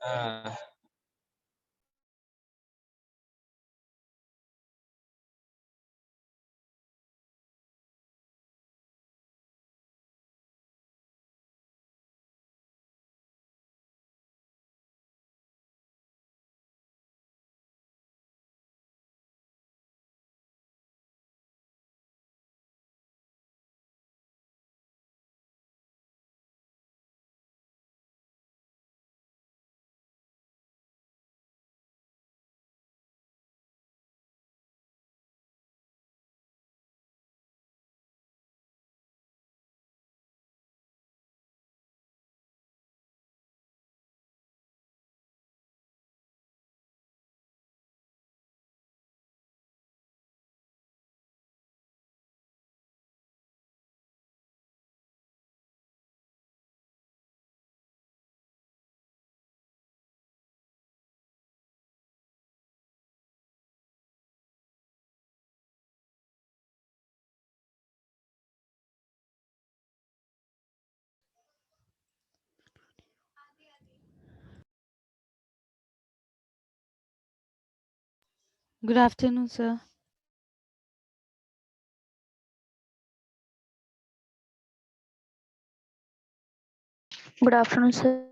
हाँ। Good afternoon, sir. Good afternoon, sir.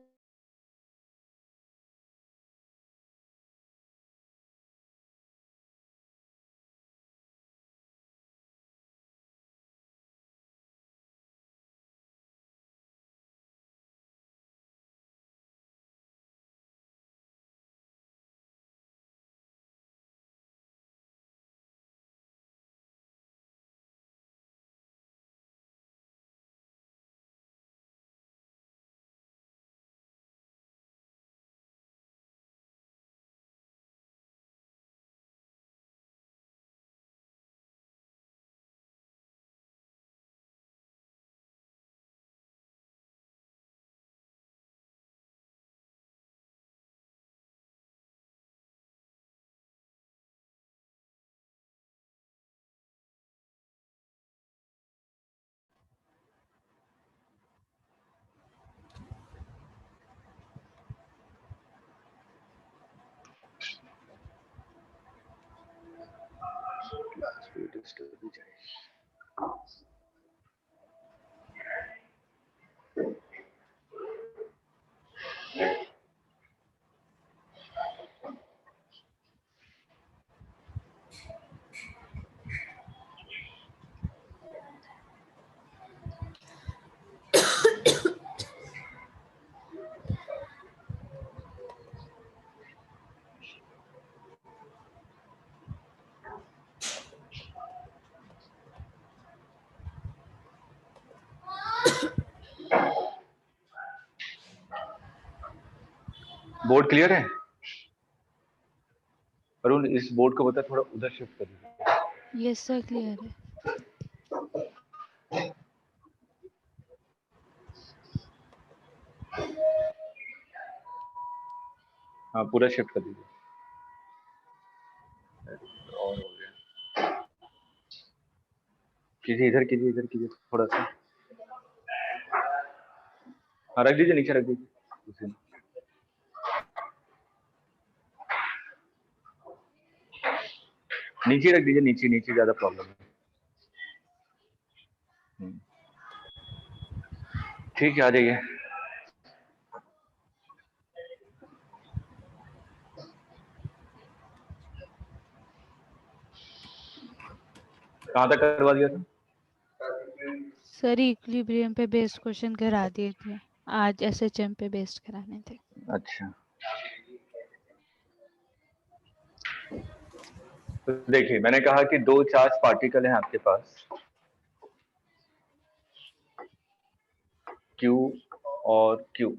Board clear है? अरुण, इस बोर्ड को बता थोड़ा उधर शिफ्ट कर दीजिए। Yes, sir, clear है. हाँ, पूरा शिफ्ट कर दीजिए। और हो गया। कीजिए, इधर कीजिए थोड़ा सा। हाँ, रख दीजिए, नीचे रख दीजिए। नीचे रख दीजिए, नीचे ज्यादा प्रॉब्लम है। ठीक है, आ जाइए। कहाँ तक करवा दिया था? सर इक्विलिब्रियम पे बेस्ड क्वेश्चन करा दिए थे. आज एसएचएम पे बेस्ड कराने थे. अच्छा, तो देखिए, मैंने कहा कि दो चार्ज पार्टिकल हैं आपके पास, Q और Q।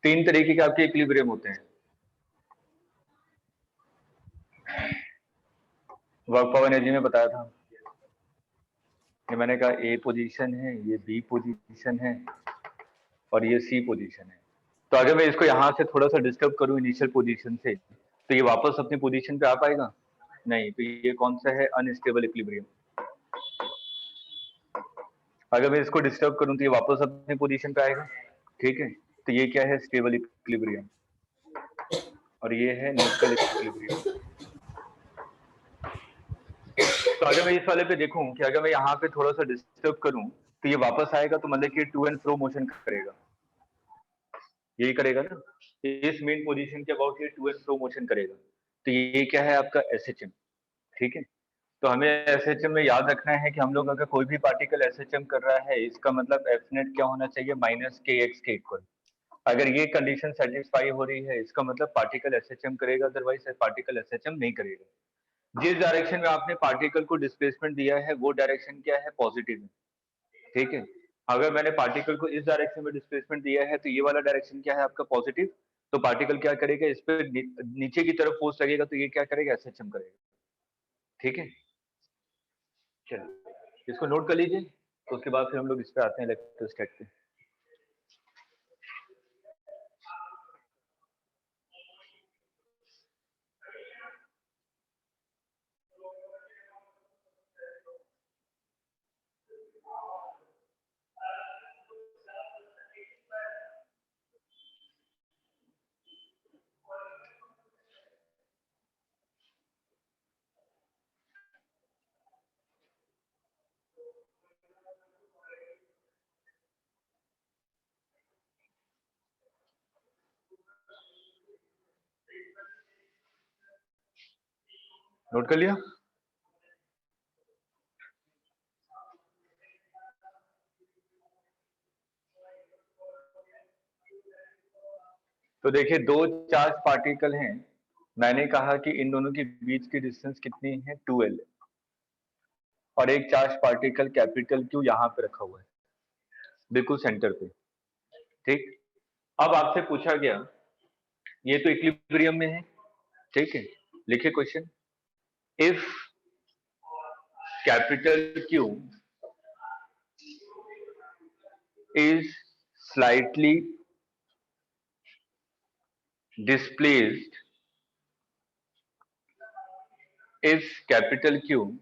तीन तरीके के आपके इक्विलिब्रियम होते हैं। वर्क पावर एनर्जी में बताया था, ये मैंने कहा ए पोजीशन है, ये बी पोजीशन है और ये सी पोजीशन है। तो अगर मैं इसको यहाँ से थोड़ा सा डिस्टर्ब करूँ इनिशियल पोजीशन से, तो ये वापस अपनी पोजीशन पे आ पाएगा? नहीं। तो ये कौन सा है? Unstable equilibrium. अगर मैं इसको डिस्टर्ब करूँ तो ये वापस अपनी पोजीशन पे आएगा। ठीक है, तो ये क्या है, स्टेबल इक्विलिब्रियम, और ये है न्यूट्रल इक्विलिब्रियम। तो अगर मैं इस वाले पे देखूं कि अगर मैं यहाँ पे थोड़ा सा डिस्टर्ब करूं तो ये वापस आएगा, तो मतलब कि टू एंड फ्रो मोशन करेगा, यही करेगा ना, इस मेन पोजीशन के अबाउट ये टू एंड फ्रो मोशन करेगा। तो ये क्या है आपका एसएचएम, ठीक है। तो हमें एसएचएम में याद रखना है कि हम लोग अगर कोई भी पार्टिकल एसएचएम कर रहा है, इसका मतलब एफ नेट क्या होना चाहिए, माइनस के एक्स के इक्वल। अगर ये कंडीशन सेटिस्फाई हो रही है, इसका मतलब पार्टिकल एसएचएम करेगा, अदरवाइज पार्टिकल एसएचएम नहीं करेगा। जिस डायरेक्शन में आपने पार्टिकल को डिस्प्लेसमेंट दिया है वो डायरेक्शन क्या है, पॉजिटिव है, ठीक है। अगर मैंने पार्टिकल को इस डायरेक्शन में डिस्प्लेसमेंट दिया है तो ये वाला डायरेक्शन क्या है आपका, पॉजिटिव। तो पार्टिकल क्या करेगा, इस पे नीचे की तरफ फोर्स लगेगा, तो ये क्या करेगा, एसएचएम करेगा, ठीक है। चलिए इसको नोट कर लीजिए, तो उसके बाद फिर हम लोग इस पे आते हैं इलेक्ट्रोस्टैट पे। नोट कर लिया। तो देखिए दो चार्ज पार्टिकल हैं, मैंने कहा कि इन दोनों के बीच की डिस्टेंस कितनी है, 2l, और एक चार्ज पार्टिकल कैपिटल क्यू यहाँ पे रखा हुआ है, बिल्कुल सेंटर पे, ठीक। अब आपसे पूछा गया, ये तो इक्विलिब्रियम में है, ठीक है। लिखिए question, if capital Q is slightly displaced, if capital Q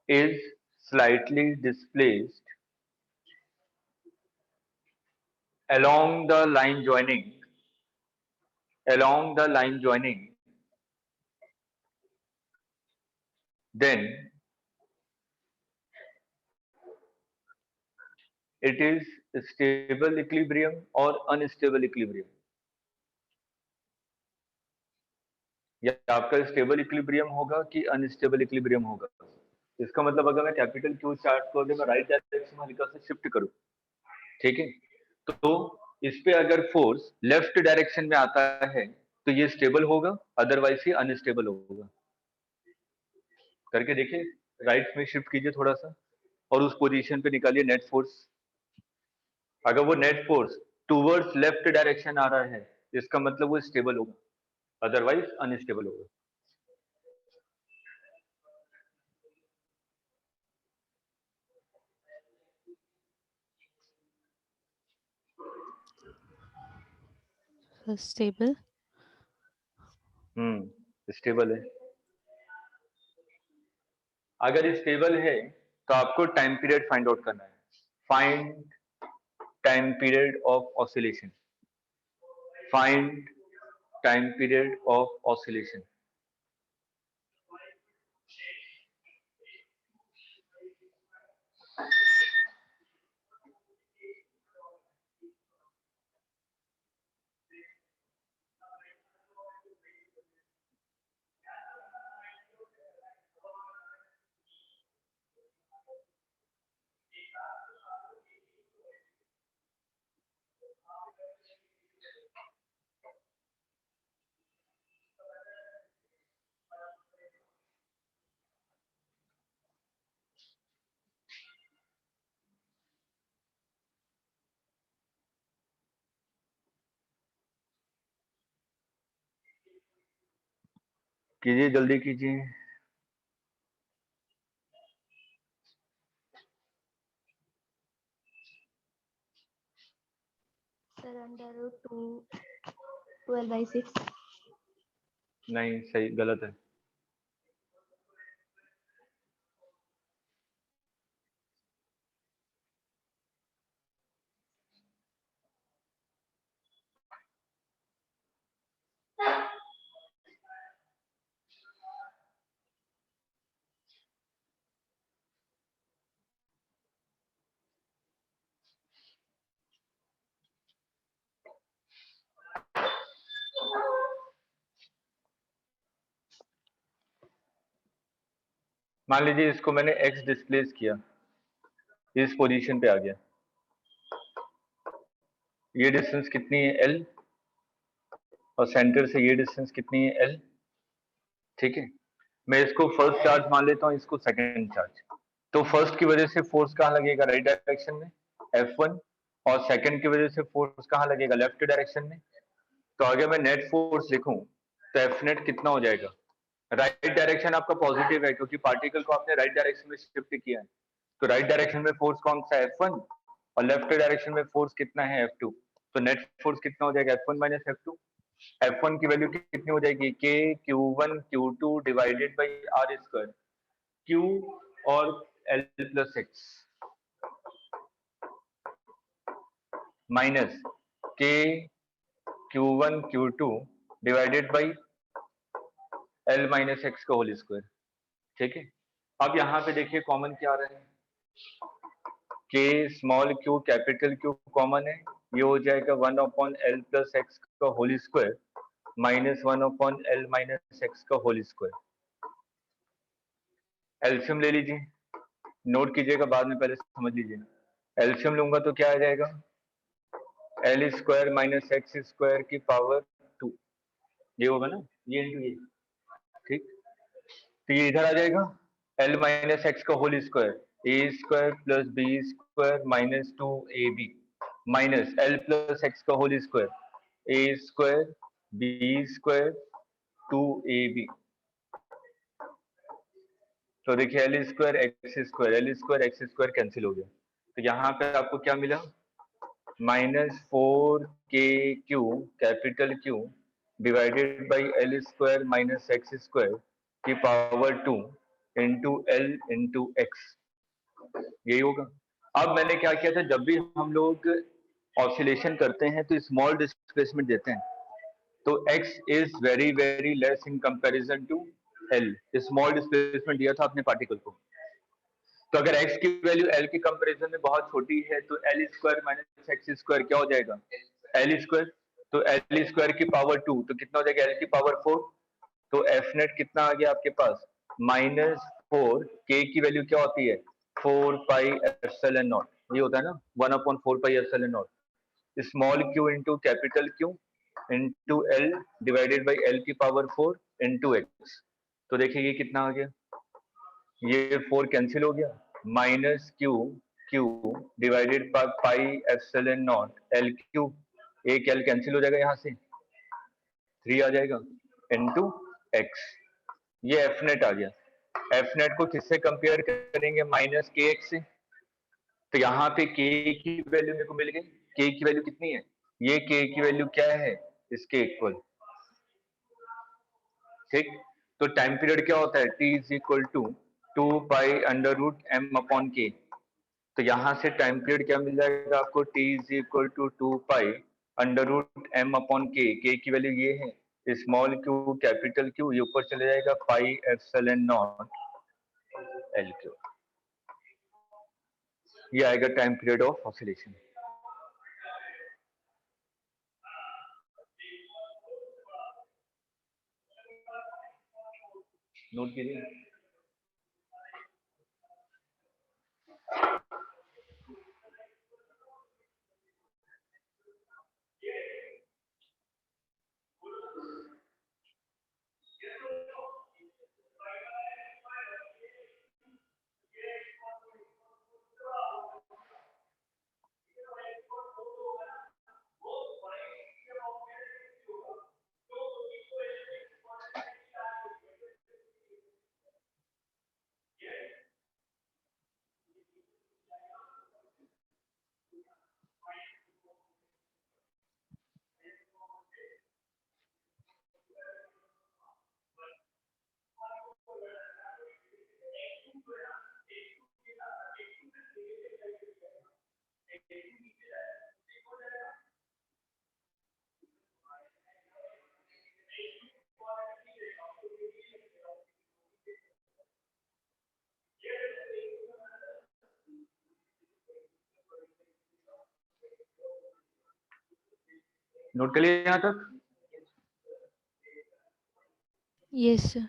is slightly displaced along the line joining, then it is stable equilibrium or unstable equilibrium। या आपका स्टेबल इक्विलिब्रियम होगा कि अनस्टेबल इक्विलिब्रियम होगा। इसका मतलब अगर मैं कैपिटल क्यू चार्ट को अगर मैं राइट डायरेक्शन में हल्का से शिफ्ट करूं, ठीक है, तो इस पे अगर फोर्स लेफ्ट डायरेक्शन में आता है तो ये स्टेबल होगा, अदरवाइज ये अनस्टेबल होगा। करके देखिए, राइट में शिफ्ट कीजिए थोड़ा सा और उस पोजीशन पे निकालिए नेट फोर्स। अगर वो net force towards left direction आ रहा है, इसका मतलब वो स्टेबल होगा, अदरवाइज अनस्टेबल होगा। स्टेबल। स्टेबल है। अगर स्टेबल है तो आपको टाइम पीरियड फाइंड आउट करना है, find time period of oscillation, find time period of oscillation. कीजिए, जल्दी कीजिए। सर √2 12/6। नहीं, सही गलत है। मान लीजिए इसको मैंने x डिस्प्लेस किया, इस पोजीशन पे आ गया, ये डिस्टेंस कितनी है l, और सेंटर से ये डिस्टेंस कितनी है l, ठीक है। मैं इसको फर्स्ट चार्ज मान लेता हूँ, इसको सेकंड चार्ज। तो फर्स्ट की वजह से फोर्स कहाँ लगेगा, राइट डायरेक्शन में, F1, और सेकंड की वजह से फोर्स कहाँ लगेगा, लेफ्ट डायरेक्शन में। तो अगर मैं नेट फोर्स लिखूं तो एफ नेट कितना हो जाएगा, राइट डायरेक्शन आपका पॉजिटिव है क्योंकि पार्टिकल को आपने राइट डायरेक्शन में शिफ्ट किया है, तो राइट डायरेक्शन में फोर्स कौन सा है, F1, और लेफ्ट डायरेक्शन में फोर्स कितना है, F2। तो नेट फोर्स कितना हो जाएगा, F1 माइनस F2। F1 की वैल्यू कितनी हो जाएगी, K Q1 Q2 divided by R square, Q और L plus X, minus K Q1 Q2 divided by L minus X का होल स्क्वायर, ठीक है। अब यहाँ पे देखिए कॉमन क्या आ रहा है, K small q capital Q common है, ये हो जाएगा 1/L प्लस एक्स का whole square minus 1/L minus X का होल स्क्वायर। एलसीएम ले लीजिए, नोट कीजिएगा, बाद में पहले समझ लीजिए। एलसीएम लूंगा तो क्या आ जाएगा, L square minus X square की पावर 2, ये होगा ना, ये इंटू ये, ठीक। तो ये इधर आ जाएगा, L माइनस एक्स का whole square, A square plus B square minus 2ab minus L plus X का whole square, A square B square 2ab। तो देखिए L square X square cancel हो गया, तो यहाँ पे आपको क्या मिला, minus 4KQ capital Q divided by L square minus X square की power 2 into L into X, यही होगा। अब मैंने क्या किया था, जब भी हम लोग ऑसिलेशन करते हैं तो स्मॉल डिस्प्लेसमेंट देते हैं, तो x is very very less in comparison to L, small displacement दिया था अपने पार्टिकल को। तो अगर x की वैल्यू L के कंपैरिजन में बहुत छोटी है तो L square minus X square क्या हो जाएगा, L स्क्वायर, तो L स्क्वायर की पावर 2, तो कितना हो जाएगा L की पावर 4, तो एफ नेट कितना आ गया आपके पास, -4, K की वैल्यू क्या होती है, 4 पाई एप्सिलॉन नॉट, ये होता है ना 1/4 pi epsilon not, small q into capital Q into L divided by L की पावर 4 इंटू एक्स। तो देखिए ये कितना आ गया, ये 4 कैंसिल हो गया, minus Q divided by pi epsilon not L cube, एक L कैंसिल हो जाएगा, यहाँ से 3 आ जाएगा इंटू एक्स, ये एफ नेट आ गया। एफ नेट को किससे कंपेयर करेंगे, माइनस के एक्स से, तो यहाँ पे के की वैल्यू मेरे को मिल गई, के की वैल्यू कितनी है, ये के की वैल्यू क्या है, इसके इक्वल, ठीक। तो टाइम पीरियड क्या होता है, T is equal to 2 pi under root M upon K, तो यहाँ से टाइम पीरियड क्या मिल जाएगा आपको, T is equal to 2 pi under root M upon K की वैल्यू ये है, स्मॉल क्यू कैपिटल क्यू, ये ऊपर चले जाएगा pi epsilon naught L Q, ये आएगा time period of oscillation. Note कीजिए। नोट कर लिया यहाँ तक, यस सर।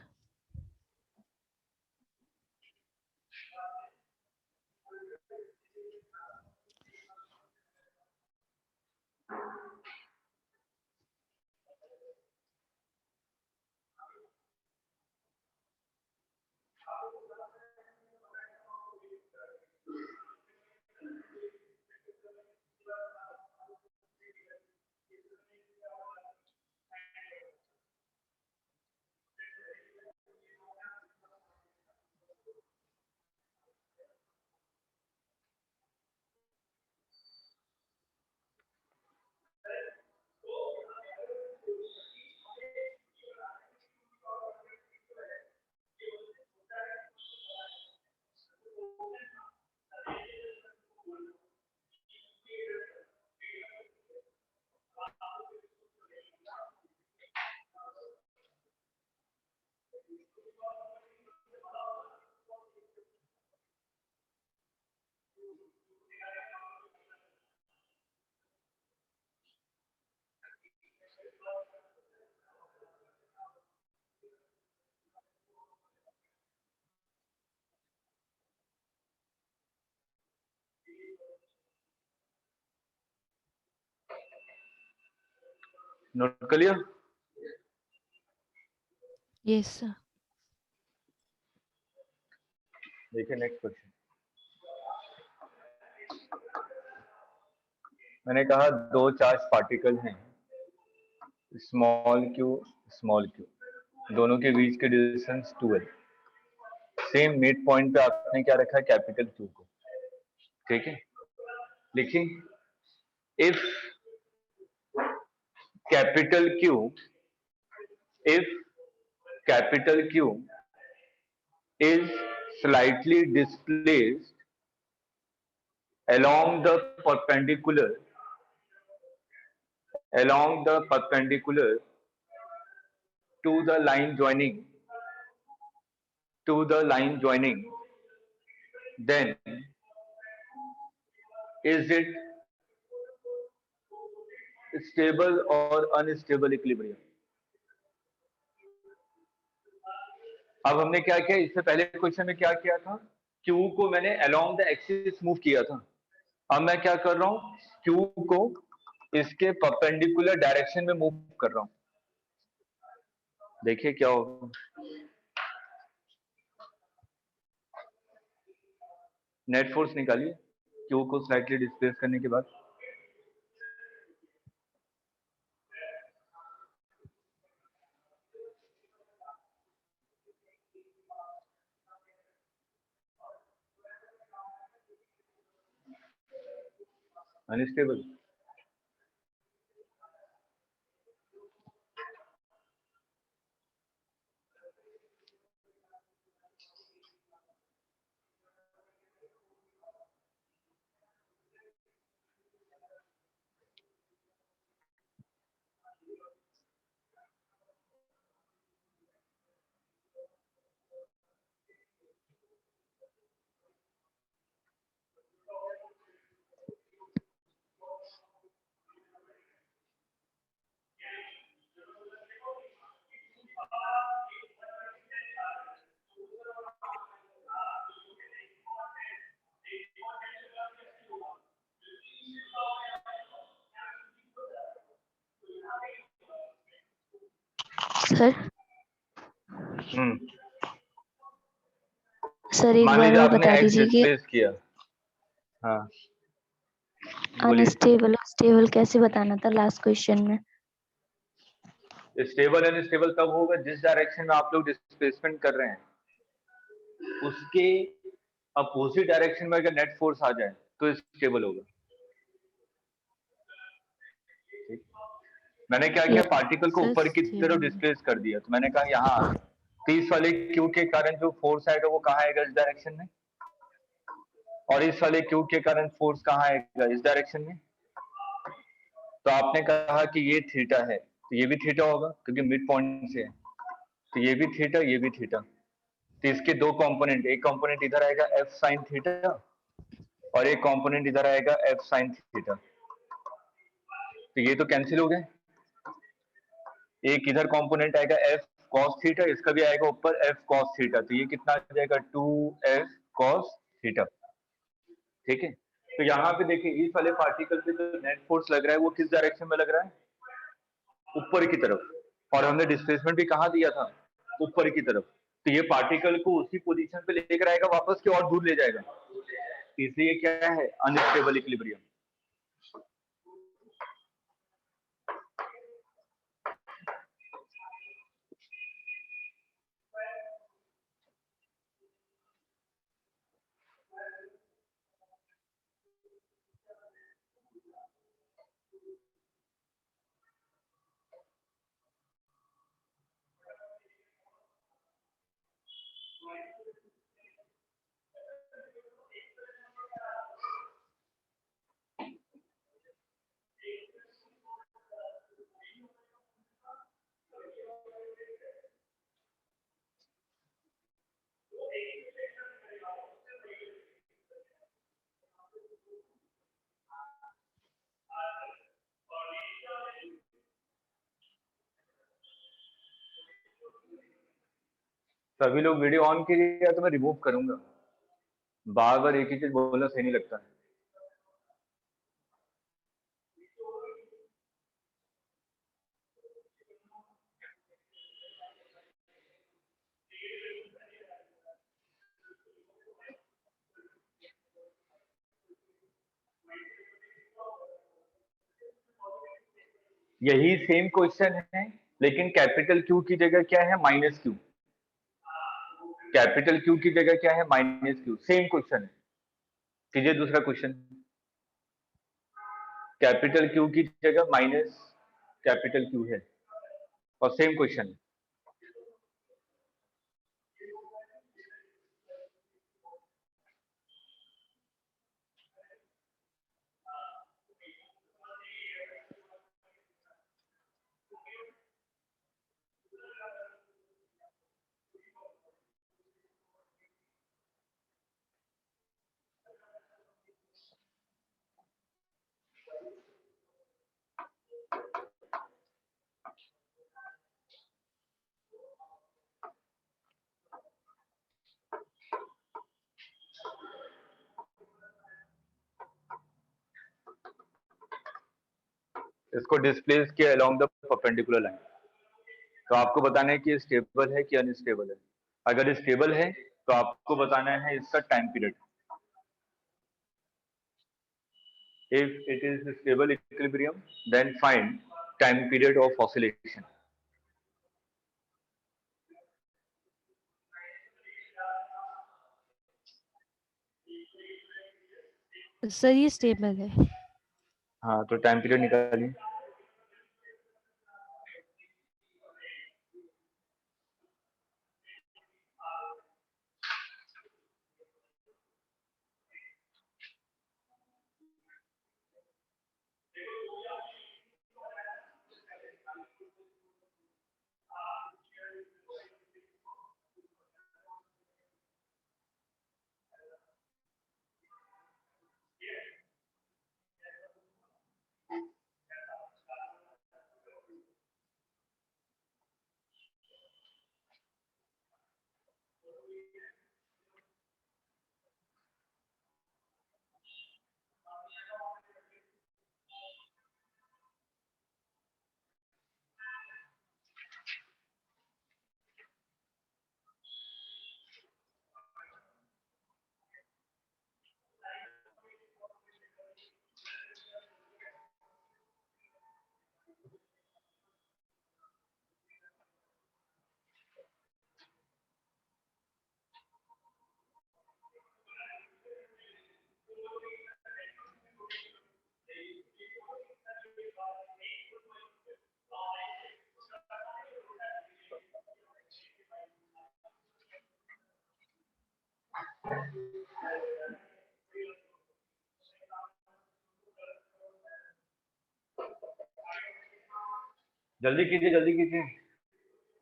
नोट कर लिया? Yes sir. देखिए नेक्स्ट क्वेश्चन। मैंने कहा दो चार्ज पार्टिकल हैं, स्मॉल क्यू, दोनों के बीच के डिस्टेंस 2 है। सेम मिड पॉइंट पे आपने क्या रखा है, कैपिटल क्यू को। ठीक है, लिखिए if capital Q is slightly displaced along the perpendicular to the line joining, then is it stable or unstable equilibrium? अब हमने क्या किया, इससे पहले क्वेश्चन में क्या किया था, Q को मैंने along the axis मूव किया था। अब मैं क्या कर रहा हूं, Q को इसके परपेंडिकुलर डायरेक्शन में मूव कर रहा हूं। देखिए क्या होगा, नेट फोर्स निकालिए Q को स्लाइटली डिस्प्लेस करने के बाद। अनस्टेबल, सर सर एक मान बार लीजिए और आपने बता एक्स दीजिए कि डिस्प्लेस किया। हाँ बोलिए। अनस्टेबल स्टेबल कैसे बताना था लास्ट क्वेश्चन में? स्टेबल अनस्टेबल तब होगा जिस डायरेक्शन में आप लोग डिस्प्लेसमेंट कर रहे हैं उसके अपोजिट डायरेक्शन में अगर नेट फोर्स आ जाए तो स्टेबल होगा। मैंने क्या किया, पार्टिकल को ऊपर की तरफ डिस्प्लेस कर दिया, तो मैंने कहा यहाँ आ गया, तो इस वाले क्यू के कारण जो फोर्स आएगा वो कहाँ आएगा, इस डायरेक्शन में, और इस वाले क्यू के कारण फोर्स कहाँ आएगा, इस डायरेक्शन में। तो आपने कहा कि ये थीटा है, तो ये भी थीटा होगा क्योंकि मिड पॉइंट से है, तो ये भी थीटा, ये भी थीटा। तो इसके दो कंपोनेंट, एक कंपोनेंट इधर आएगा एफ साइन थीटा और एक कंपोनेंट इधर आएगा एफ साइन थीटा। तो ये तो कैंसिल हो गए, एक इधर कंपोनेंट आएगा एफ कॉस थीटा, इसका भी आएगा ऊपर एफ कॉस थीटा, तो ये कितना आ जाएगा 2f कॉस थीटा। ठीक है, तो यहाँ पे देखिए इस वाले पार्टिकल पे जो नेट फोर्स लग रहा है वो किस डायरेक्शन में लग रहा है, ऊपर की तरफ, और हमने डिस्प्लेसमेंट भी कहाँ दिया था, ऊपर की तरफ। तो ये पार्टिकल को उसी पोजीशन पे लेकर आएगा वापस के और दूर ले जाएगा, इसलिए क्या है, अनस्टेबल इक्विलिब्रियम। सभी लोग वीडियो ऑन कीजिए या तो मैं रिमूव करूंगा, बार बार एक ही चीज बोलना सही नहीं लगता है। यही सेम क्वेश्चन है, लेकिन कैपिटल क्यू की जगह क्या है, माइनस क्यू। कैपिटल क्यू की जगह क्या है, माइनस क्यू। सेम क्वेश्चन है। कीजिए दूसरा क्वेश्चन। कैपिटल क्यू की जगह माइनस कैपिटल क्यू है और सेम क्वेश्चन है। इसको डिस्प्लेस किया अलोंग द परपेंडिकुलर लाइन। तो आपको बताना है कि ये स्टेबल है कि अनस्टेबल है। अगर स्टेबल है तो आपको बताना है इसका time period. If it is stable equilibrium then find time period of oscillation. Sir ये स्टेबल है। हाँ, तो टाइम पीरियड निकालिए। जल्दी कीजिए, जल्दी कीजिए।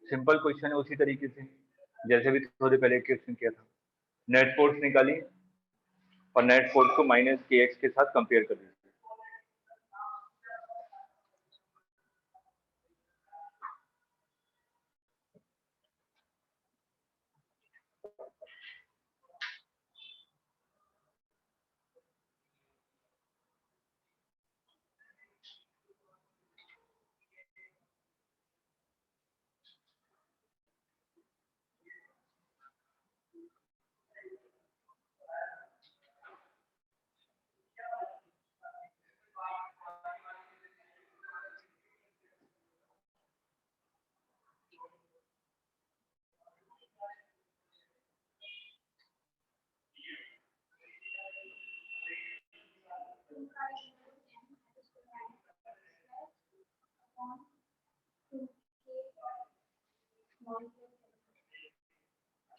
सिंपल क्वेश्चन है, उसी तरीके से जैसे भी थोड़ी पहले क्वेश्चन किया था। नेट फोर्स निकालिए और नेट फोर्स को माइनस के एक्स के साथ कंपेयर कर दीजिए।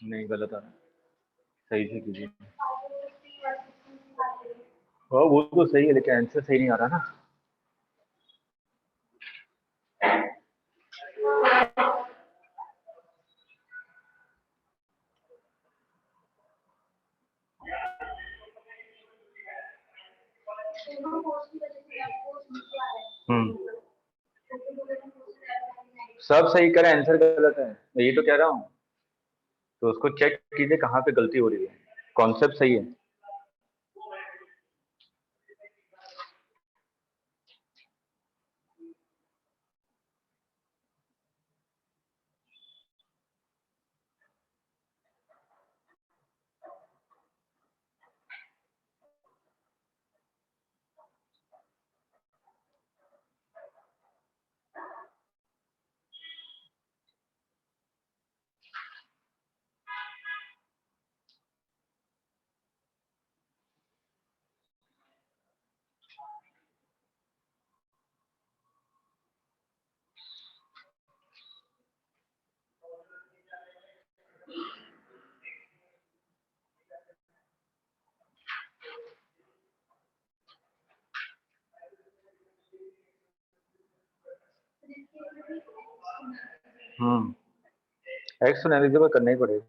नहीं, गलत आ रहा, सही से कीजिए। हाँ, वो तो सही है, लेकिन आंसर सही नहीं आ रहा ना। सब सही करें, आंसर गलत है, मैं ये तो कह रहा हूँ। तो उसको चेक कीजिए कहाँ पे गलती हो रही है। कॉन्सेप्ट सही है। एक्स तो नेग्लिजिबल करना ही पड़ेगा।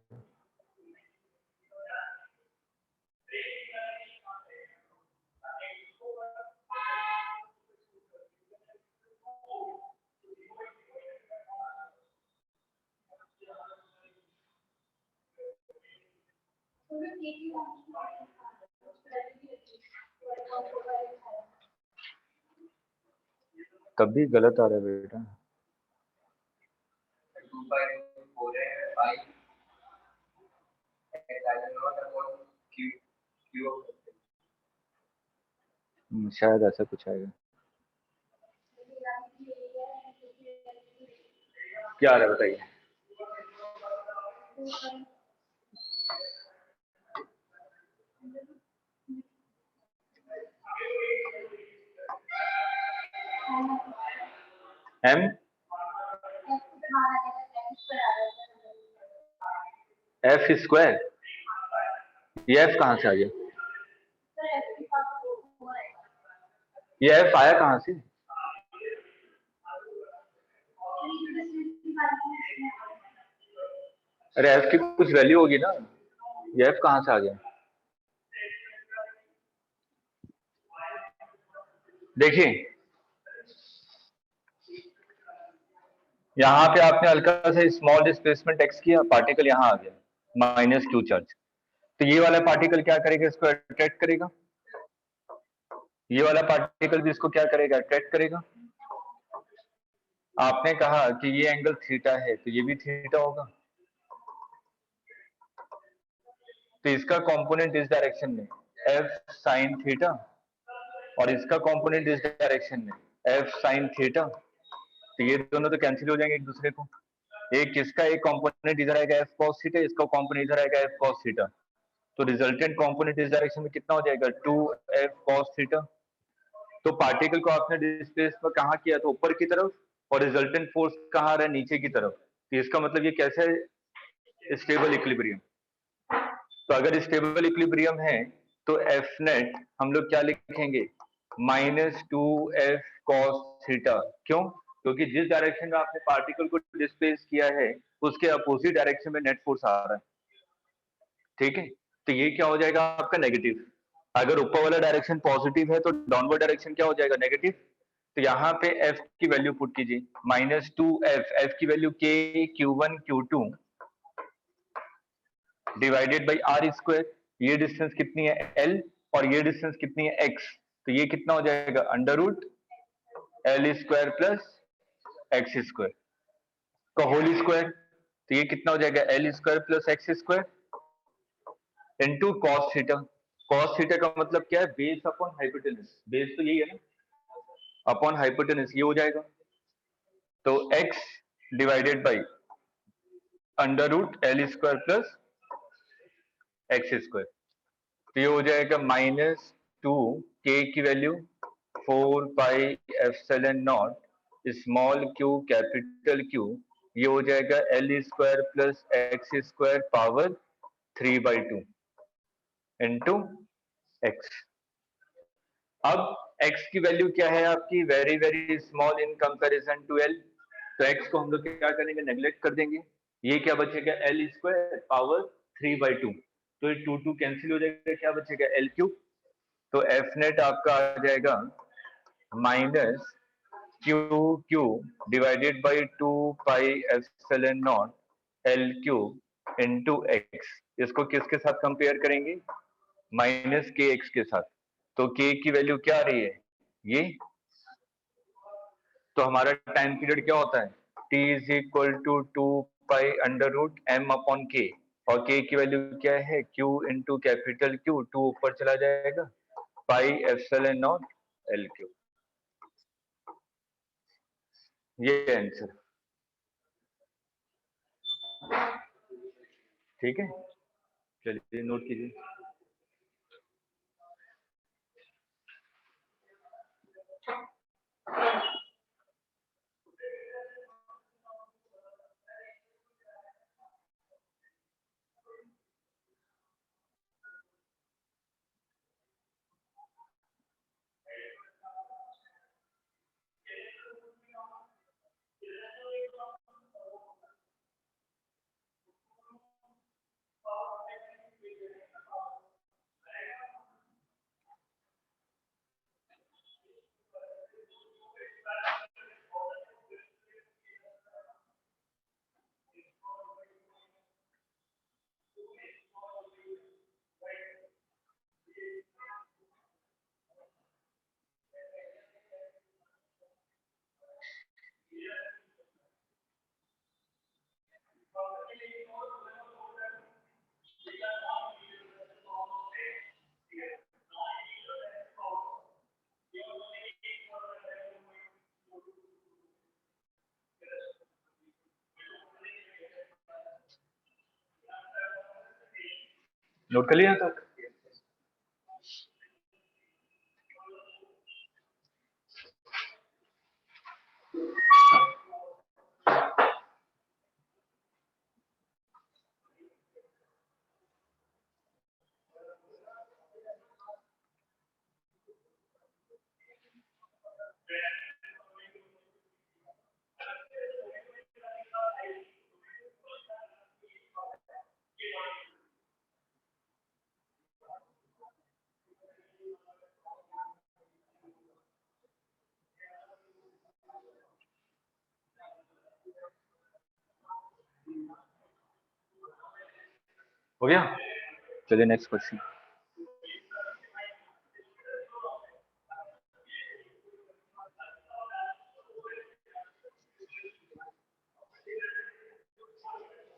तब भी गलत आ रहा है बेटा। शायद ऐसा कुछ आएगा। क्या आ रहा है बताइए। एम एफ स्क्वायर, ये एफ कहां से आ गया? ये एफ आया कहां से? अरे एफ की कुछ वैल्यू होगी ना, ये एफ कहां से आ गया? देखिए यहाँ पे आपने हल्का सा स्मॉल डिस्प्लेसमेंट एक्स किया, पार्टिकल यहाँ आ गया माइनस क्यू चार्ज। तो ये वाला पार्टिकल क्या करेगा? इसको अट्रैक्ट करेगा। ये वाला पार्टिकल भी इसको क्या करेगा? अट्रैक्ट करेगा। आपने कहा कि ये एंगल थीटा है, तो ये भी थीटा होगा। तो इसका कंपोनेंट इस डायरेक्शन में एफ साइन थीटा, और इसका कंपोनेंट इस डायरेक्शन में एफ साइन थीटा। तो ये दोनों तो कैंसिल हो जाएंगे एक दूसरे को। एक किसका एक कंपोनेंट इधर आएगा एफ कॉस थीटा, इसका कंपोनेंट इधर आएगा एफ कॉस थीटा। तो रिजल्टेंट कंपोनेंट इस डायरेक्शन में कितना हो जाएगा? 2f cos theta. तो पार्टिकल को आपने डिस्प्लेस पर कहाँ किया था? ऊपर की तरफ, और रिजल्टेंट फोर्स कहाँ आ रहा है? नीचे की तरफ। तो इसका मतलब ये कैसे है? Stable equilibrium. तो अगर स्टेबल इक्विलिब्रियम है तो एफ नेट हम लोग क्या लिखेंगे? -2f cos theta. क्यों? क्योंकि जिस डायरेक्शन में आपने पार्टिकल को डिस्प्लेस किया है उसके अपोजिट डायरेक्शन में नेट फोर्स आ रहा है। ठीक है, तो ये क्या हो जाएगा आपका? नेगेटिव। अगर ऊपर वाला डायरेक्शन पॉजिटिव है तो डाउनवर्ड डायरेक्शन क्या हो जाएगा? नेगेटिव। तो यहाँ पे f की वैल्यू पुट कीजिए, -2f, f की value k q1 q2 divided by R square. ये डिस्टेंस कितनी है? l, और ये डिस्टेंस कितनी है? x। तो ये कितना हो जाएगा? √l square plus X square का होल स्क्वायर। तो ये कितना हो जाएगा? l square plus X square into cos theta. Cos theta का मतलब क्या है? Base upon hypotenuse. बेस तो यही है ना, अपॉन हाइपोटेनस, ये हो जाएगा। तो x divided by √l square plus X square. तो ये हो जाएगा -2k की value 4πε0 small q capital Q। ये हो जाएगा l square plus X square power 3/2 into X. अब x की वैल्यू क्या है आपकी? Very very small in comparison to l। तो x को हम लोग क्या करेंगे? नेग्लेक्ट कर देंगे। ये क्या बचेगा? l square power 3/2। तो ये 2 कैंसिल हो जाएगा, क्या बचेगा? l cube. तो एफ नेट आपका आ जाएगा -q डिवाइडेड बाई 2πε0 l क्यूब इंटू एक्स। इसको किसके साथ कंपेयर करेंगे? -kx के साथ। तो k की वैल्यू क्या आ रही है? ये। तो हमारा टाइम पीरियड क्या होता है? t is equal to 2π√m/k, और k की वैल्यू क्या है? q into capital Q। 2 ऊपर चला जाएगा, πε0 l क्यूब। ये आंसर। ठीक है, चलिए नोट कीजिए। नोट कर लिया तक? हो गया? चलिए नेक्स्ट क्वेश्चन।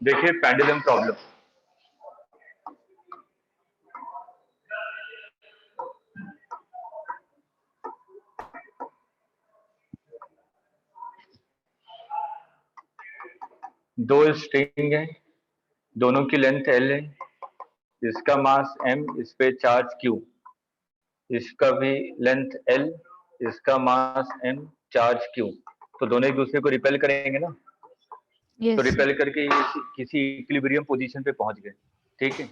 देखिए पेंडुलम प्रॉब्लम। दो स्ट्रिंग है, दोनों की लेंथ L है, इसका मास M, इस पे चार्ज Q, इसका भी लेंथ L, इसका मास M, चार्ज Q, तो दोनों एक दूसरे को रिपेल करेंगे ना। yes, तो रिपेल करके किसी इक्विलिब्रियम पोजीशन पे पहुंच गए, ठीक है।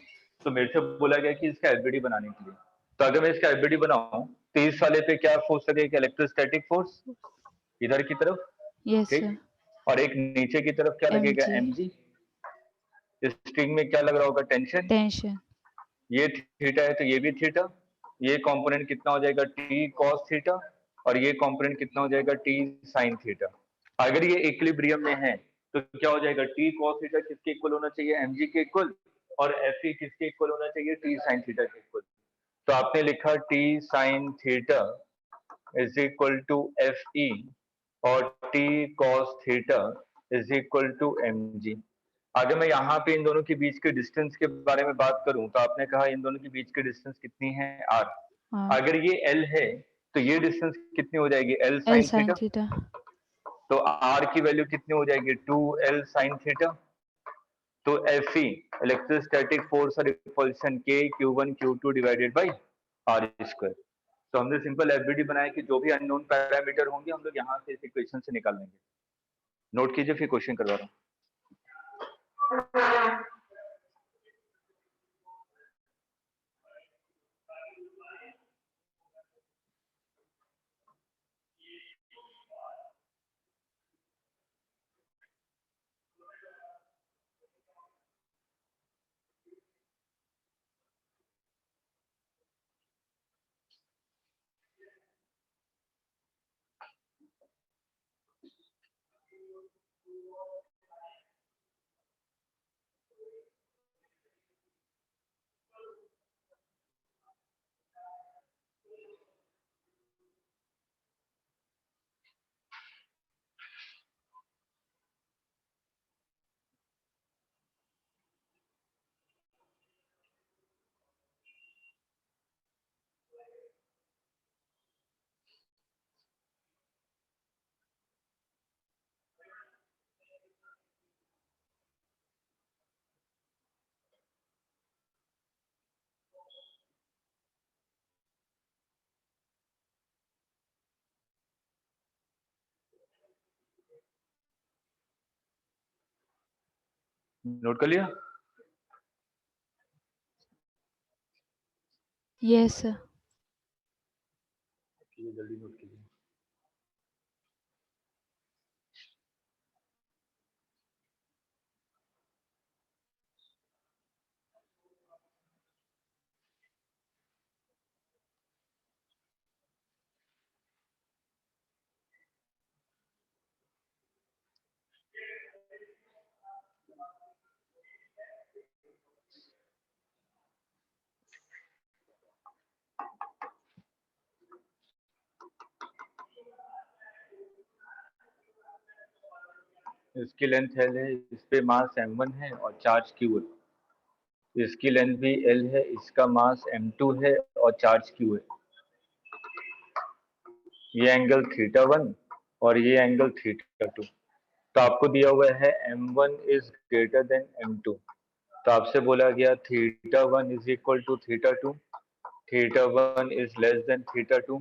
तो मेरे से बोला गया कि इसका एफबीडी बनाने के लिए, तो अगर मैं इसका एफबीडी बनाऊं तो इस वाले पे क्या फोर्स लगेगा? इलेक्ट्रोस्टैटिक फोर्स इधर की तरफ, yes ठीक, sir, और एक नीचे की तरफ क्या लगेगा? mg, mg। इस स्ट्रिंग में क्या लग रहा होगा? टेंशन। tension, ये थीटा है तो ये भी थीटा, ये कंपोनेंट कितना हो जाएगा? t cos थीटा, और ये कंपोनेंट कितना हो जाएगा? t sin theta. अगर ये इक्विलिब्रियम में है तो क्या हो जाएगा? t cos थीटा किसके इक्वल होना चाहिए? mg के इक्वल, और fe किसके इक्वल होना चाहिए? t sin थीटा के इक्वल। तो आपने लिखा t sin theta is equal to fe और t cos theta is equal to mg। अगर मैं यहाँ पे इन दोनों के बीच के डिस्टेंस के बारे में बात करूं तो आपने कहा इन दोनों के बीच की डिस्टेंस कितनी है? r। अगर ये l है तो ये डिस्टेंस कितनी हो जाएगी? l L sin sin theta. theta, तो r की वैल्यू कितनी हो जाएगी? 2l sin theta. तो Fe इलेक्ट्रोस्टैटिक फोर्स और repulsion K Q1 Q2 divided by r square. तो हमने सिंपल एफबीडी बनाया कि जो भी अननोन पैरामीटर होंगे हम लोग यहाँ से इस इक्वेशन से निकाल लेंगे। नोट कीजिए, फिर क्वेश्चन करवा रहा हूँ। नोट कर लिया? yes sir, जल्दी नोट कीजिए। इसकी लेंथ L है, इस पे मास M1 है और चार्ज Q है। इसकी लेंथ भी L है, इसका मास M2 है और चार्ज Q है। ये एंगल θ1 और ये एंगल θ2। तो आपको दिया हुआ है M1 is greater than M2, तो आपसे बोला गया θ1 is equal to θ2, θ1 is less than θ2,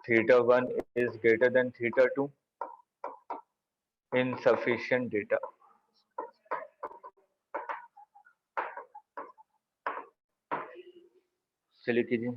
θ1 is greater than θ2, insufficient data. चलिए कीजिए।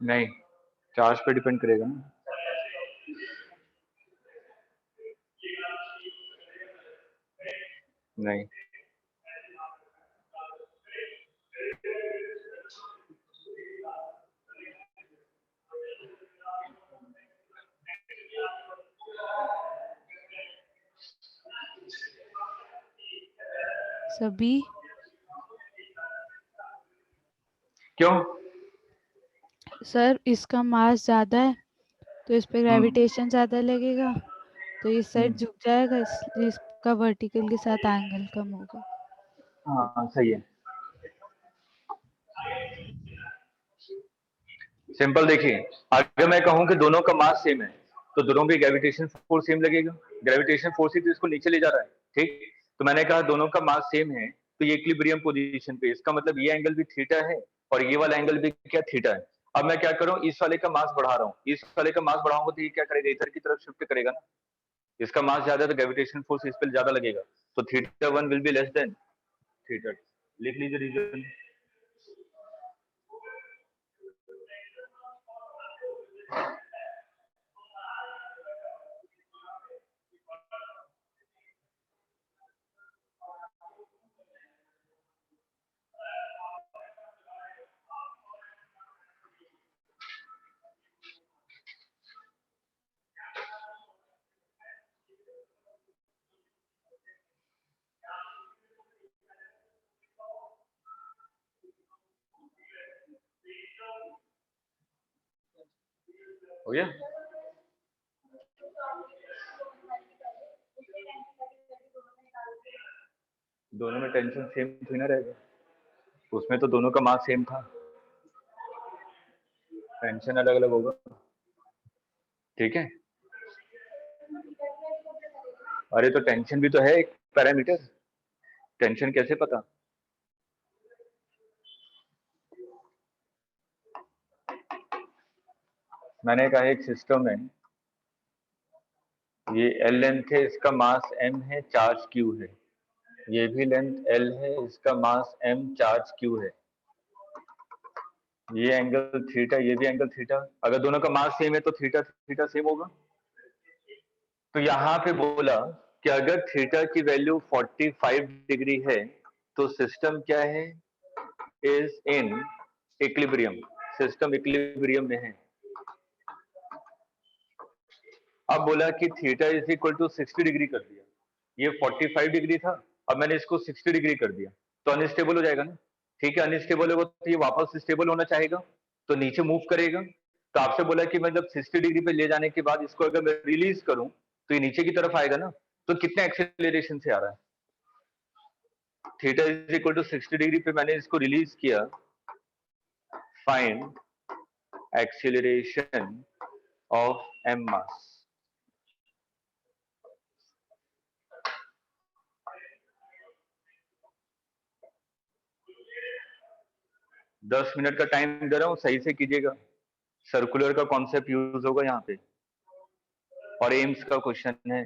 नहीं, चार्ज पे डिपेंड करेगा ना। नहीं, सभी क्यों? सर इसका मास ज्यादा है तो इस पे ग्रेविटेशन ज्यादा लगेगा, तो इस साइड झुक जाएगा, इसलिए इसका वर्टिकल के साथ एंगल कम होगा। हाँ सही है। सिंपल देखिए, अगर मैं कहूं कि दोनों का मास सेम है तो दोनों पे ग्रेविटेशन फोर्स सेम लगेगा। ग्रेविटेशन फोर्स ही तो इसको नीचे ले जा रहा है, ठीक। तो मैंने कहा दोनों का मास सेम है तो ये इक्विलिब्रियम पोजीशन पे, इसका मतलब ये एंगल भी थीटा है और ये वाला एंगल भी क्या थीटा है। अब मैं क्या करूं, इस वाले का मास बढ़ा रहा हूं, इस वाले का मास बढ़ाऊंगा तो ये क्या करेगा, इधर की तरफ शिफ्ट करेगा ना। इसका मास ज्यादा है तो ग्रेविटेशन फोर्स इस पर ज्यादा लगेगा, तो θ1 विल बी लेस देन θ2। लिख लीजिए रीजन। हो गया? दोनों में टेंशन सेम थोड़ी ना रहेगा, उसमें तो दोनों का मास सेम था, टेंशन अलग अलग होगा, ठीक है। अरे तो टेंशन भी तो है एक पैरामीटर, टेंशन कैसे पता। मैंने कहा एक सिस्टम है, ये एल लेंथ है, इसका मास m है, चार्ज q है। ये भी लेंथ l है, इसका मास m, चार्ज q है। ये एंगल थीटा, ये भी एंगल थीटा। अगर दोनों का मास सेम है तो थीटा थीटा सेम होगा। तो यहाँ पे बोला कि अगर थीटा की वैल्यू 45 डिग्री है तो सिस्टम क्या है, is in equilibrium, system equilibrium में है। अब बोला कि theta is equal to 60 degree कर दिया, ये 45 डिग्री था, अब मैंने इसको 60 डिग्री कर दिया तो अनस्टेबल हो जाएगा ना, ठीक है। अनस्टेबल होगा तो ये वापस स्टेबल होना चाहेगा तो नीचे मूव करेगा। तो आपसे बोला कि मैं जब 60 डिग्री पे ले जाने के बाद इसको अगर मैं रिलीज करूं तो ये नीचे की तरफ आएगा ना, तो कितने एक्सेलरेशन से आ रहा है? Theta is equal to 60 degree पे मैंने इसको रिलीज किया, find acceleration of M mass. दस मिनट का टाइम दे रहा हूं, सही से कीजिएगा। सर्कुलर का कॉन्सेप्ट यूज होगा यहाँ पे, और एम्स का क्वेश्चन है।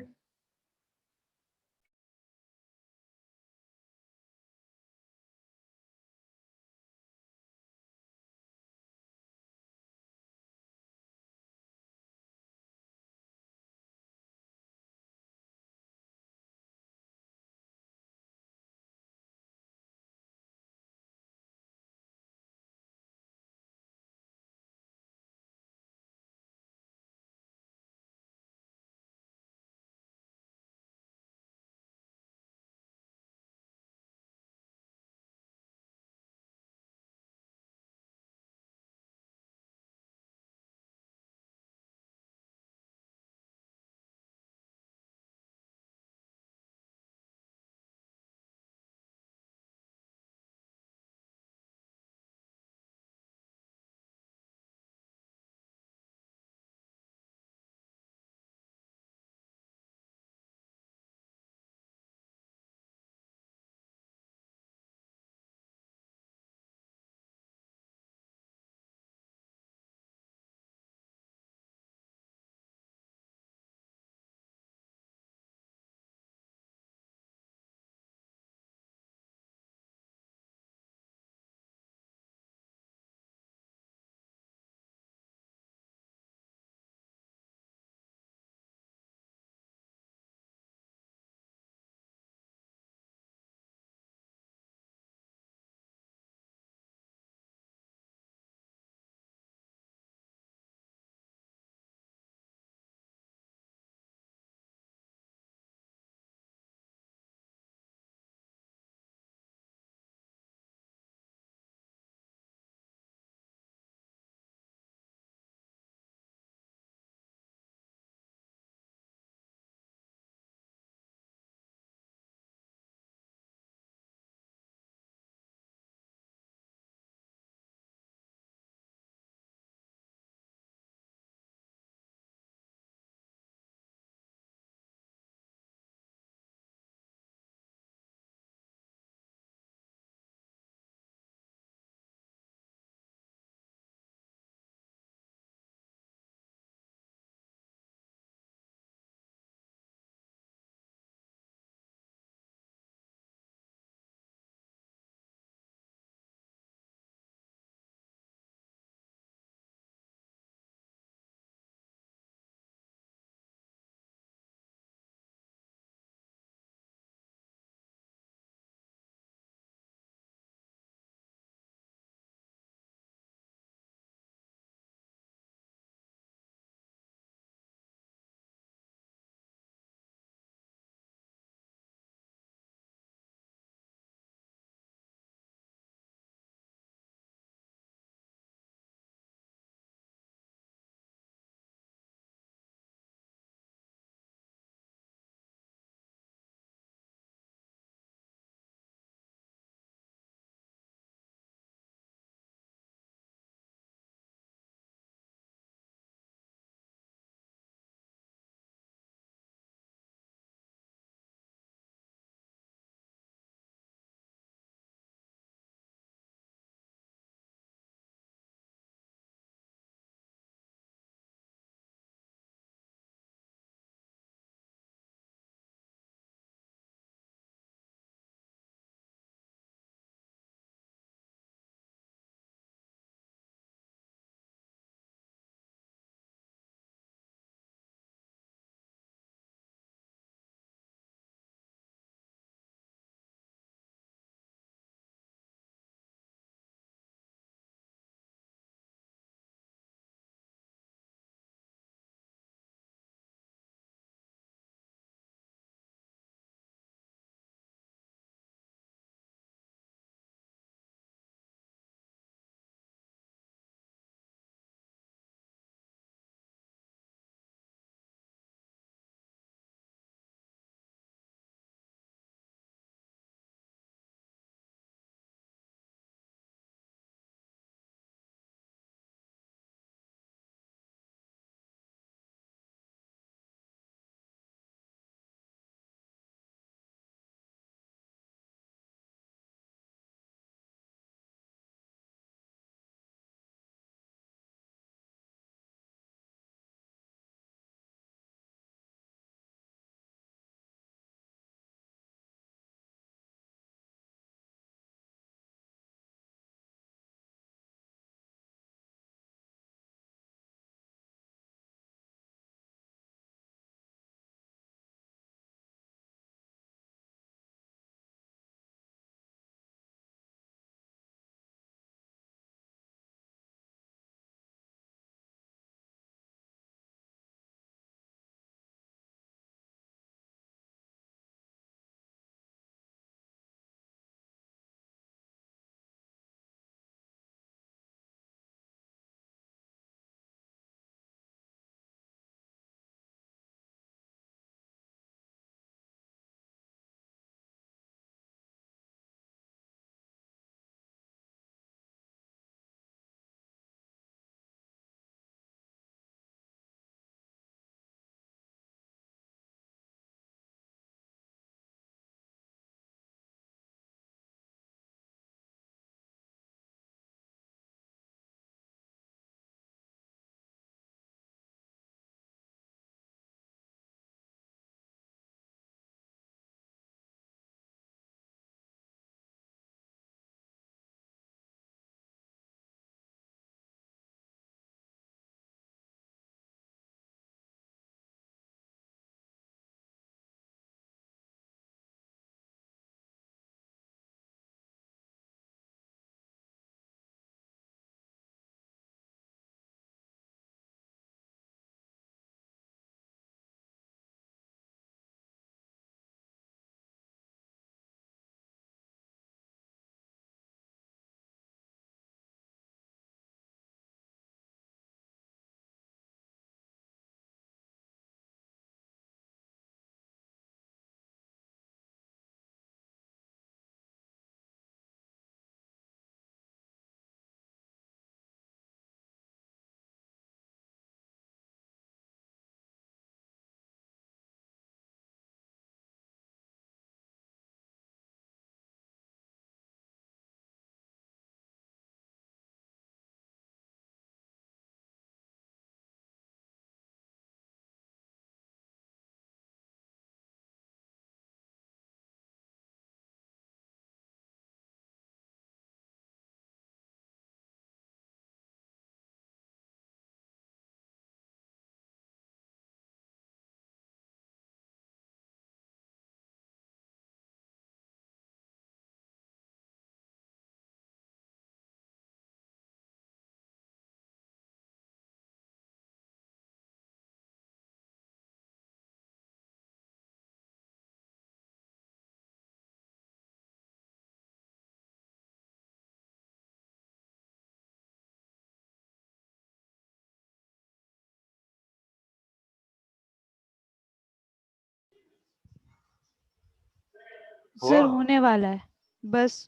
सर होने वाला है, बस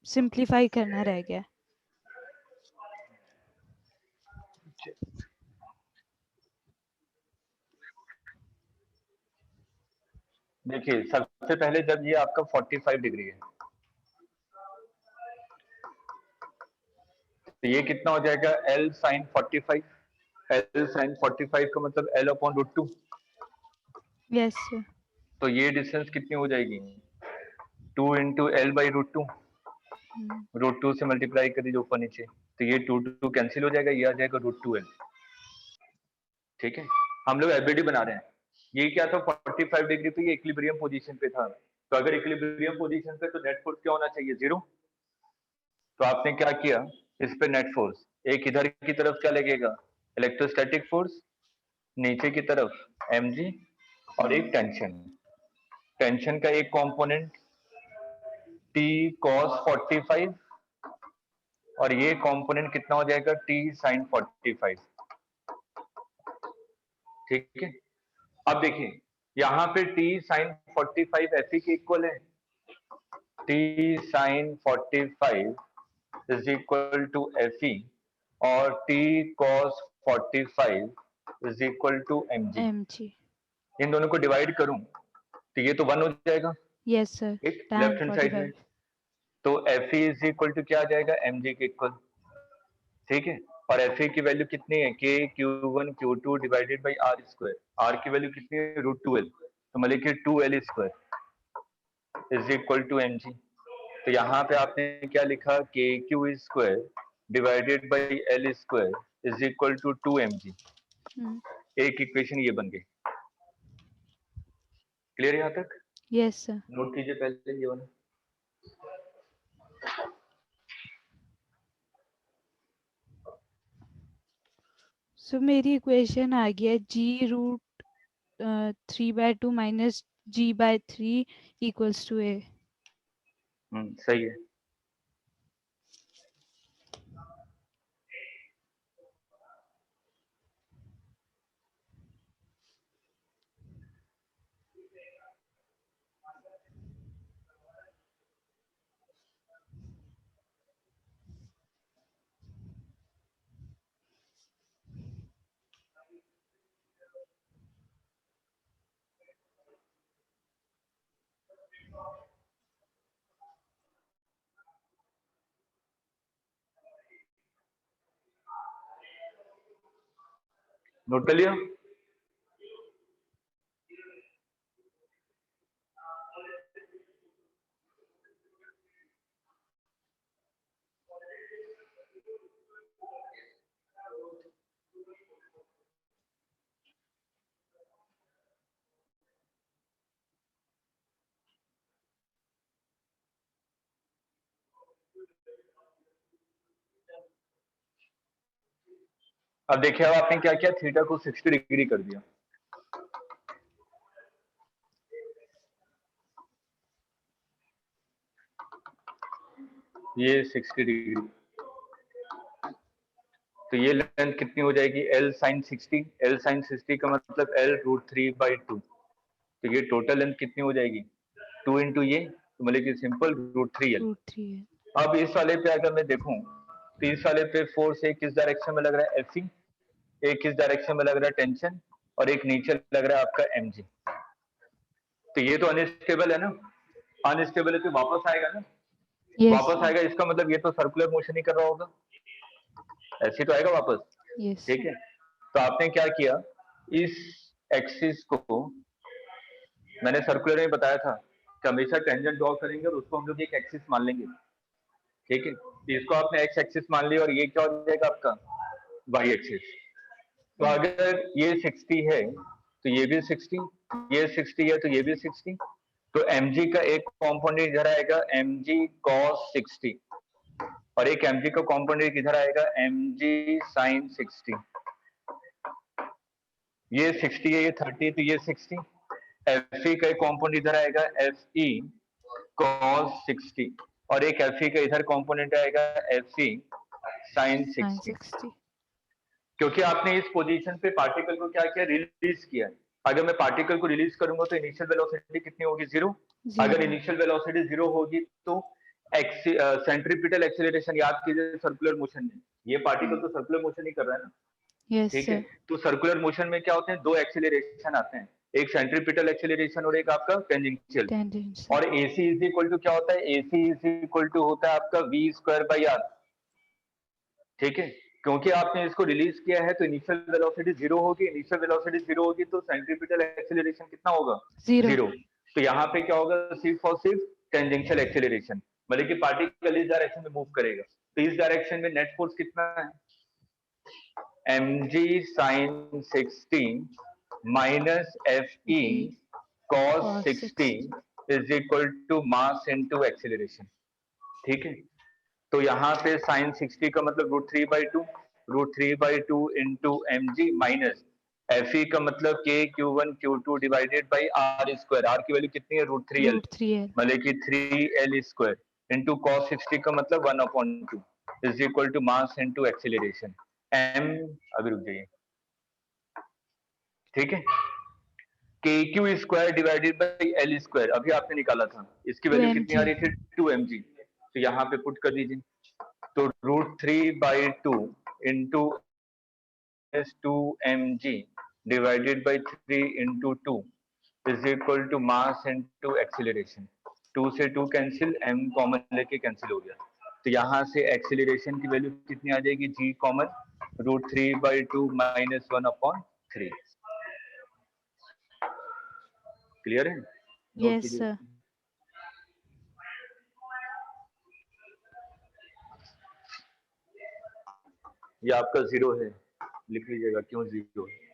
सिंप्लीफाई करना रह गया। देखिए सबसे पहले जब ये आपका 45 डिग्री है तो ये कितना हो जाएगा L sin 45। L sin 45 का मतलब L upon root 2। Yes sir. तो ये डिस्टेंस कितनी हो जाएगी 2 into L by root 2। Root 2 से मल्टीप्लाई कर दीजिए ऊपर नीचे तो ये 2 2 कैंसिल हो जाएगा, ये आ जाएगा रूट 2L। ठीक है, हम लोग एलबीडी बना रहे हैं। ये क्या था 45 डिग्री पे ये इक्विलिब्रियम पोजीशन पे था। तो अगर इक्विलिब्रियम पोजीशन पे तो नेट फोर्स क्या होना चाहिए 0। तो आपने क्या किया इस पे नेट फोर्स एक इधर की तरफ क्या लगेगा इलेक्ट्रोस्टैटिक फोर्स, नीचे की तरफ mg और एक टेंशन। टेंशन का एक कंपोनेंट T cos 45 और ये कंपोनेंट कितना हो जाएगा T sin 45। ठीक है, अब देखिए यहाँ पे T sin 45 ऐसे के इक्वल है। T sin 45 is equal to Fe और T cos 45 is equal to mg। इन दोनों को डिवाइड करूं तो ये तो 1 हो जाएगा। Yes sir. एक लेफ्ट हैंड साइड में तो Fe इज इक्वल टू क्या आ जाएगा mg के इक्वल। ठीक है, और Fe की वैल्यू कितनी है k q1 q2 divided by r square. r की वैल्यू कितनी है रूट 2l तो मतलब कि 2l square is equal to mg। तो यहाँ पे आपने क्या लिखा k q square divided by l square is equal to 2mg। एक इक्वेशन ये बन गई। क्लियर यहाँ तक? Yes sir. नोट कीजिए पहले ये वाला। सो मेरी इक्वेशन आ गया g root 3/2 minus g/3 equals to a। सही है। नोट कर लिया? अब देखिए अब आपने क्या किया थीटा को 60 डिग्री कर दिया। ये 60 डिग्री तो ये लेंथ कितनी हो जाएगी L sin 60। L sin 60 का मतलब L रूट 3/2। तो ये टोटल लेंथ कितनी हो जाएगी 2 इंटू ये तो मतलब कि सिंपल रूट 3L। अब इस वाले पे अगर मैं देखूं तो इस वाले पे फोर्स एक किस डायरेक्शन में लग रहा है Fe, एक किस डायरेक्शन में लग रहा है टेंशन और एक नीचे लग रहा है आपका mg। तो ये तो अनस्टेबल है ना, अनस्टेबल है तो वापस आएगा ना। वापस आएगा इसका मतलब ये तो सर्कुलर मोशन ही कर रहा होगा, ऐसे तो आएगा वापस। ठीक है, तो आपने क्या किया इस एक्सिस को मैंने सर्कुलर में बताया था कि हमेशा टेंजेंट ड्रॉ करेंगे और उसको हम लोग एक एक्सिस मान लेंगे। ठीक है, तो इसको आपने एक्स एक्सिस मान लिया और ये क्या हो जाएगा आपका वाई एक्सिस। तो अगर ये 60 है तो ये भी 60, ये 60 है तो ये भी 60। तो mg का एक कॉम्पोनेंट इधर आएगा mg cos 60 और एक mg का कॉम्पोनेंट इधर आएगा mg sin 60। ये 60 है ये 30 तो ये 60। fe का एक कॉम्पोनेंट इधर आएगा fe cos 60 और एक fe का इधर कॉम्पोनेंट आएगा fe sin 60। क्योंकि आपने इस पोजीशन पे पार्टिकल को क्या किया रिलीज किया, अगर मैं पार्टिकल को रिलीज करूंगा तो इनिशियल वेलोसिटी कितनी होगी? 0। अगर इनिशियल वेलोसिटी 0 होगी तो सेंट्रीपिटल एक्सीलरेशन, याद कीजिए सर्कुलर मोशन में, ये पार्टिकल तो सर्कुलर मोशन ही कर रहा है ना, यस ठीक है। तो सर्कुलर मोशन में क्या होते हैं? दो एक्सीलरेशन आते हैं, एक सेंट्रीपिटल एक्सीलरेशन और एक आपका टेंजेंशियल। और AC इज इक्वल टू क्या होता है? AC इज इक्वल टू होता है आपका v²/r, ठीक है। क्योंकि आपने इसको रिलीज किया है तो इनिशियल वेलोसिटी 0 होगी, इनिशियल वेलोसिटी 0 होगी तो सेंट्रीपिटल एक्सीलरेशन कितना होगा? 0। तो यहाँ पे क्या होगा? सिर्फ और सिर्फ टेंजेंशियल एक्सीलरेशन, मतलब कि पार्टिकल इस डायरेक्शन में मूव करेगा। तो इस डायरेक्शन में नेट फोर्स कितना है? mg sin 60 minus fe cos 60 is equal to mass into acceleration, ठीक है। तो यहाँ पे साइन 60 का मतलब √3/2, √3/2 इंटू mg माइनस fe का मतलब k q1 q2 divided by r²। r की वैल्यू कितनी है? √3l, मतलब कि 3l² इंटू cos 60 का मतलब 1/2 is equal to mass into acceleration m। अभी रुक जाइए, ठीक है। kq² डिवाइडेड बाई l², अभी आपने निकाला था, इसकी वैल्यू कितनी आ रही थी? 2mg। तो यहाँ पे पुट कर दीजिए, तो √3/2 into 2mg divided by 3 into 2 is equal to mass into acceleration. 2 से 2 कैंसिल, m कॉमन लेके कैंसिल हो गया। तो यहाँ से एक्सीलरेशन की वैल्यू कितनी आ जाएगी? g common √3/2 minus 1/3। क्लियर है? Yes sir. ये आपका 0 है, लिख लीजिएगा क्यों 0 है।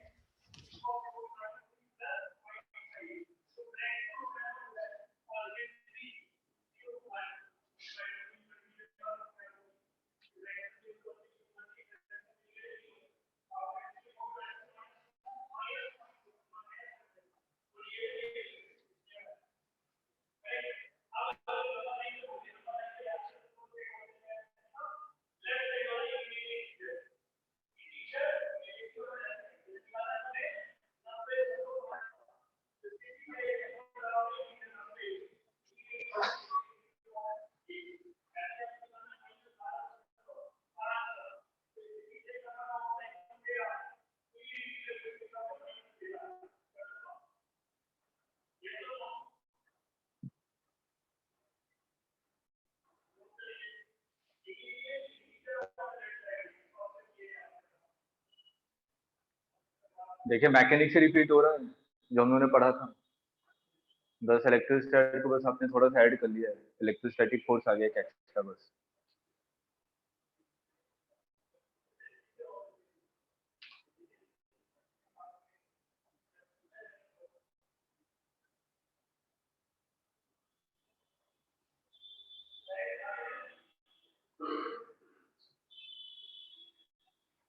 देखिए मैकेनिक से रिपीट हो रहा है जो हमने पढ़ा था, बस इलेक्ट्रोस्टैटिक को बस आपने थोड़ा सा ऐड कर लिया है, इलेक्ट्रोस्टैटिक फोर्स आ गया एक एक्स्ट्रा बस।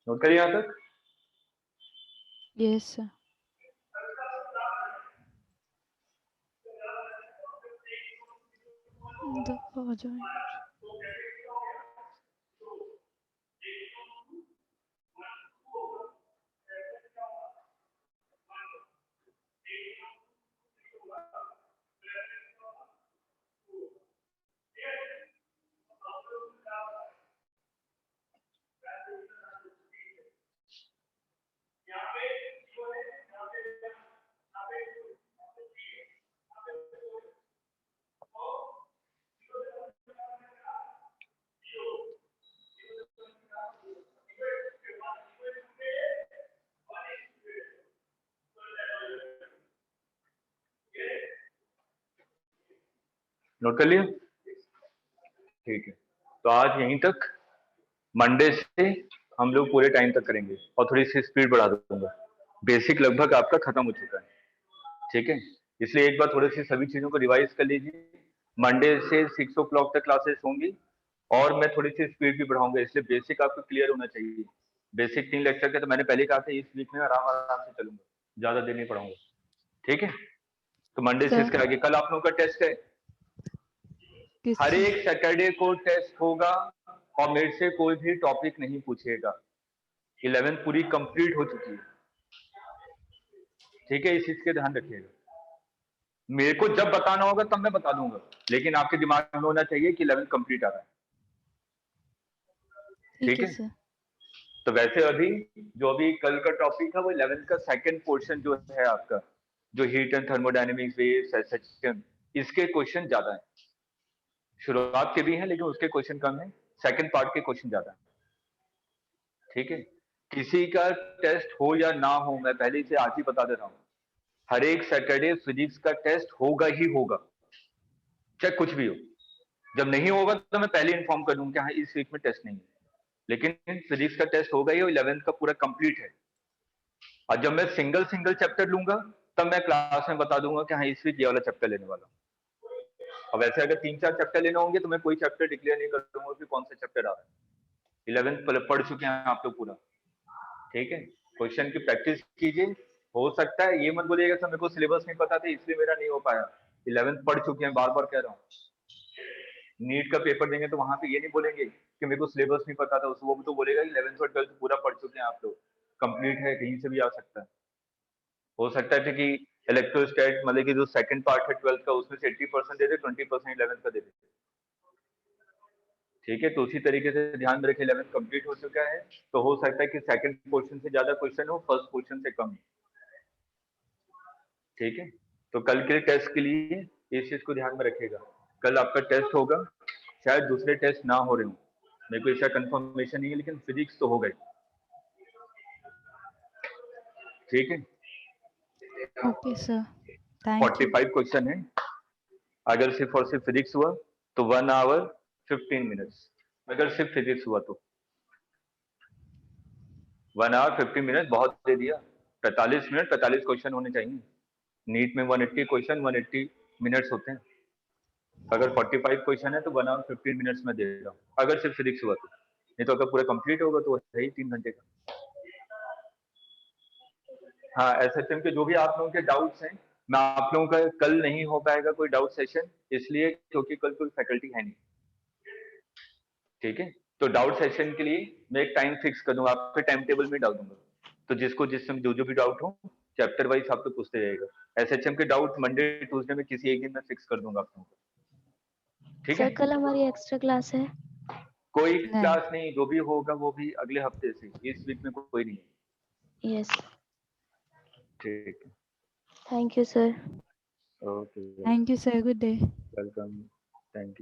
नोट करिए यहाँ तक। Yes sir. आ जाए। नोट कर लिया? ठीक है, तो आज यहीं तक। मंडे से हम लोग पूरे टाइम तक करेंगे और थोड़ी सी स्पीड बढ़ा दूंगा। बेसिक लगभग आपका खत्म हो चुका है, ठीक है। इसलिए एक बार थोड़ी सी सभी चीजों को रिवाइज कर लीजिए। मंडे से 6 o'clock तक क्लासेस होंगी और मैं थोड़ी सी स्पीड भी बढ़ाऊंगा, इसलिए बेसिक आपको क्लियर होना चाहिए। बेसिक 3 लेक्चर के तो मैंने पहले कहा था, इस वीक में आराम आराम से चलूंगा, ज्यादा देर नहीं पढ़ाऊंगा, ठीक है। तो मंडे से इसके आगे कल आप लोगों का टेस्ट है, हर एक सैटरडे को टेस्ट होगा और मेरे से कोई भी टॉपिक नहीं पूछेगा। 11th पूरी कंप्लीट हो चुकी है, ठीक है, इस चीज के ध्यान रखिएगा। मेरे को जब बताना होगा तब मैं बता दूंगा, लेकिन आपके दिमाग में होना चाहिए कि 11th कंप्लीट आ रहा है। ठीक है सर। तो वैसे अभी जो अभी कल का टॉपिक है वो 11th का सेकंड पोर्शन जो है आपका, जो heat and thermodynamics, waves, SHM, इसके क्वेश्चन ज्यादा हैं। शुरुआत के भी हैं लेकिन उसके क्वेश्चन कम है, सेकंड पार्ट के क्वेश्चन ज्यादा है। ठीक है, किसी का टेस्ट हो या ना हो, मैं पहले से आज ही बता दे रहा हूँ, हर एक सैटरडे फिजिक्स का टेस्ट होगा ही होगा, चाहे कुछ भी हो। जब नहीं होगा तो मैं पहले इन्फॉर्म कर दूंगा कि हाँ इस वीक में टेस्ट नहीं है, लेकिन फिजिक्स का टेस्ट होगा ही और 11th का पूरा कंप्लीट है। और जब मैं सिंगल सिंगल चैप्टर लूंगा तब मैं क्लास में बता दूंगा कि हाँ इस वीक ये वाला चैप्टर लेने वाला हूँ। और वैसे अगर 3-4 चैप्टर लेने होंगे तो मैं कोई चैप्टर डिक्लेयर नहीं कर दूंगा कि कौन सा चैप्टर आ रहा है। 11th पढ़ चुके हैं आप लोग पूरा। ठीक है, क्वेश्चन की प्रैक्टिस कीजिए। हो सकता है ये मत बोलिएगा सर मेरे को सिलेबस नहीं पता था इसलिए मेरा नहीं हो पाया। 11th पढ़ चुके हैं, बार बार कह रहा हूँ। नीट का पेपर देंगे तो वहां पे ये नहीं बोलेंगे कि मेरे को सिलेबस नहीं पता था, वो भी तो बोलेगा 11th और 12th पूरा पढ़ चुके हैं आप लोग, कंप्लीट है, कहीं से भी आ सकता है। हो सकता है कि इलेक्ट्रोस्टैट मतलब कि जो सेकंड पार्ट है 12th का उसमें से 80% दे दे, 20% 11th का दे दे। ठीक है, तो उसी तरीके से ध्यान में रखें 11th कंप्लीट हो चुका है तो हो सकता है कि सेकंड पोर्शन से ज्यादा क्वेश्चन हो, फर्स्ट पोर्शन से कम। ठीक है, तो कल के टेस्ट के लिए इस चीज को ध्यान में रखेगा। कल आपका टेस्ट होगा, शायद दूसरे टेस्ट ना हो रहे हो, मेरे को ऐसा कंफर्मेशन नहीं है, लेकिन फिजिक्स तो हो गई। ठीक है, okay sir, thank you. 45 question है। अगर सिर्फ और सिर्फ फिजिक्स हुआ तो 1 आवर 15 मिनट्स, अगर सिर्फ फिजिक्स हुआ तो 1 आवर 15 मिनट बहुत दे दिया। 45 मिनट 45 क्वेश्चन होने चाहिए। नीट में 180 क्वेश्चन 180 मिनट्स होते हैं। अगर 45 क्वेश्चन है तो 1 आवर 15 मिनट्स में दे रहा हूँ, अगर सिर्फ फिजिक्स हुआ तो। नहीं तो अगर पूरा कंप्लीट होगा तो है ही 3 घंटे का। हाँ, एसएचएम के जो भी आप लोगों के डाउट्स हैं, मैं आप लोगों का कल नहीं हो पाएगा कोई डाउट सेशन, इसलिए क्योंकि कल कोई फैकल्टी है नहीं। ठीक है, तो डाउट सेशन के लिए मैं एक टाइम फिक्स कर दूंगा, आपके टाइम टेबल में डाल दूंगा, तो जिसको जिस समय जो भी डाउट हो चैप्टर वाइज आप तो पूछते जाएगा। एसएचएम के डाउट मंडे ट्यूसडे में किसी एक दिन में फिक्स कर दूंगा आप लोगों को। ठीक सर है, कल हमारी एक्स्ट्रा क्लास है। कोई नहीं। क्लास नहीं, जो भी होगा वो भी अगले हफ्ते से, इस वीक में कोई नहीं है। यस, ठीक है, thank you sir. Okay, thank you sir, good day. Welcome, thank you.